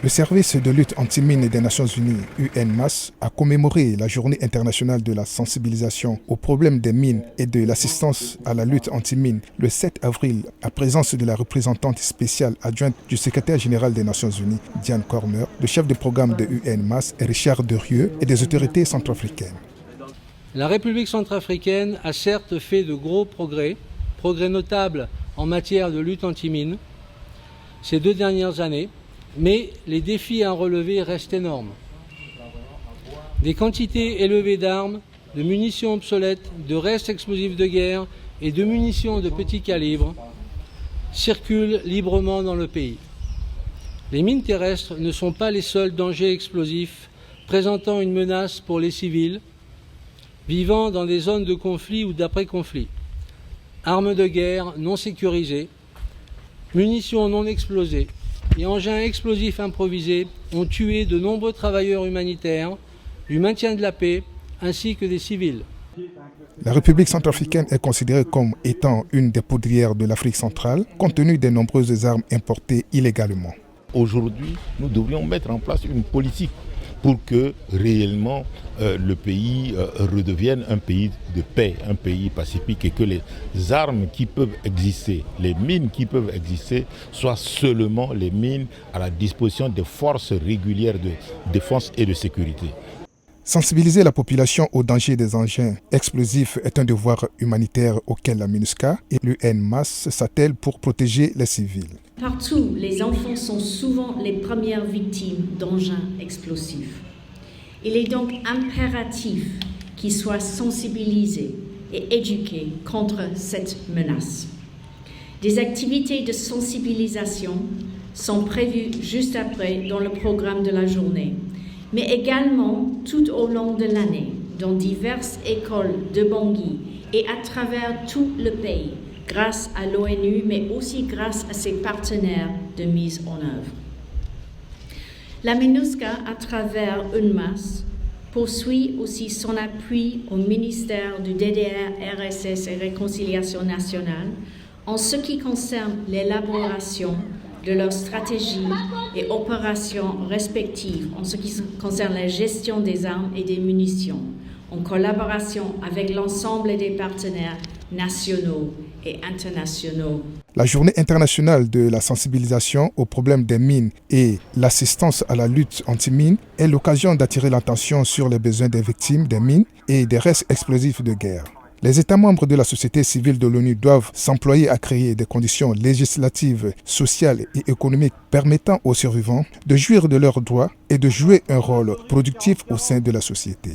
Le service de lutte anti-mine des Nations Unies, UNMAS, a commémoré la Journée internationale de la sensibilisation aux problèmes des mines et de l'assistance à la lutte anti-mine le 7 avril, à présence de la représentante spéciale adjointe du secrétaire général des Nations Unies, Diane Corner, le chef de programme de UNMAS, Richard Derieux, et des autorités centrafricaines. La République centrafricaine a certes fait de gros progrès notables en matière de lutte anti-mine ces 2 dernières années, mais les défis à relever restent énormes. Des quantités élevées d'armes, de munitions obsolètes, de restes explosifs de guerre et de munitions de petit calibre circulent librement dans le pays. Les mines terrestres ne sont pas les seuls dangers explosifs présentant une menace pour les civils vivant dans des zones de conflit ou d'après-conflit. Armes de guerre non sécurisées, munitions non explosées et engins explosifs improvisés ont tué de nombreux travailleurs humanitaires, du maintien de la paix, ainsi que des civils. La République centrafricaine est considérée comme étant une des poudrières de l'Afrique centrale, compte tenu des nombreuses armes importées illégalement. Aujourd'hui, nous devrions mettre en place une politique pour que réellement le pays redevienne un pays de paix, un pays pacifique, et que les armes qui peuvent exister, les mines qui peuvent exister, soient seulement les mines à la disposition des forces régulières de défense et de sécurité. Sensibiliser la population aux dangers des engins explosifs est un devoir humanitaire auquel la MINUSCA et l'UNMAS s'attellent pour protéger les civils. Partout, les enfants sont souvent les premières victimes d'engins explosifs. Il est donc impératif qu'ils soient sensibilisés et éduqués contre cette menace. Des activités de sensibilisation sont prévues juste après dans le programme de la journée, mais également tout au long de l'année dans diverses écoles de Bangui et à travers tout le pays, grâce à l'ONU, mais aussi grâce à ses partenaires de mise en œuvre. La MINUSCA, à travers UNMAS, poursuit aussi son appui au ministère du DDR, RSS et Réconciliation nationale en ce qui concerne l'élaboration de leurs stratégies et opérations respectives en ce qui concerne la gestion des armes et des munitions, en collaboration avec l'ensemble des partenaires nationaux et internationaux. La Journée internationale de la sensibilisation aux problèmes des mines et l'assistance à la lutte anti-mine est l'occasion d'attirer l'attention sur les besoins des victimes des mines et des restes explosifs de guerre. Les États membres de la société civile de l'ONU doivent s'employer à créer des conditions législatives, sociales et économiques permettant aux survivants de jouir de leurs droits et de jouer un rôle productif au sein de la société.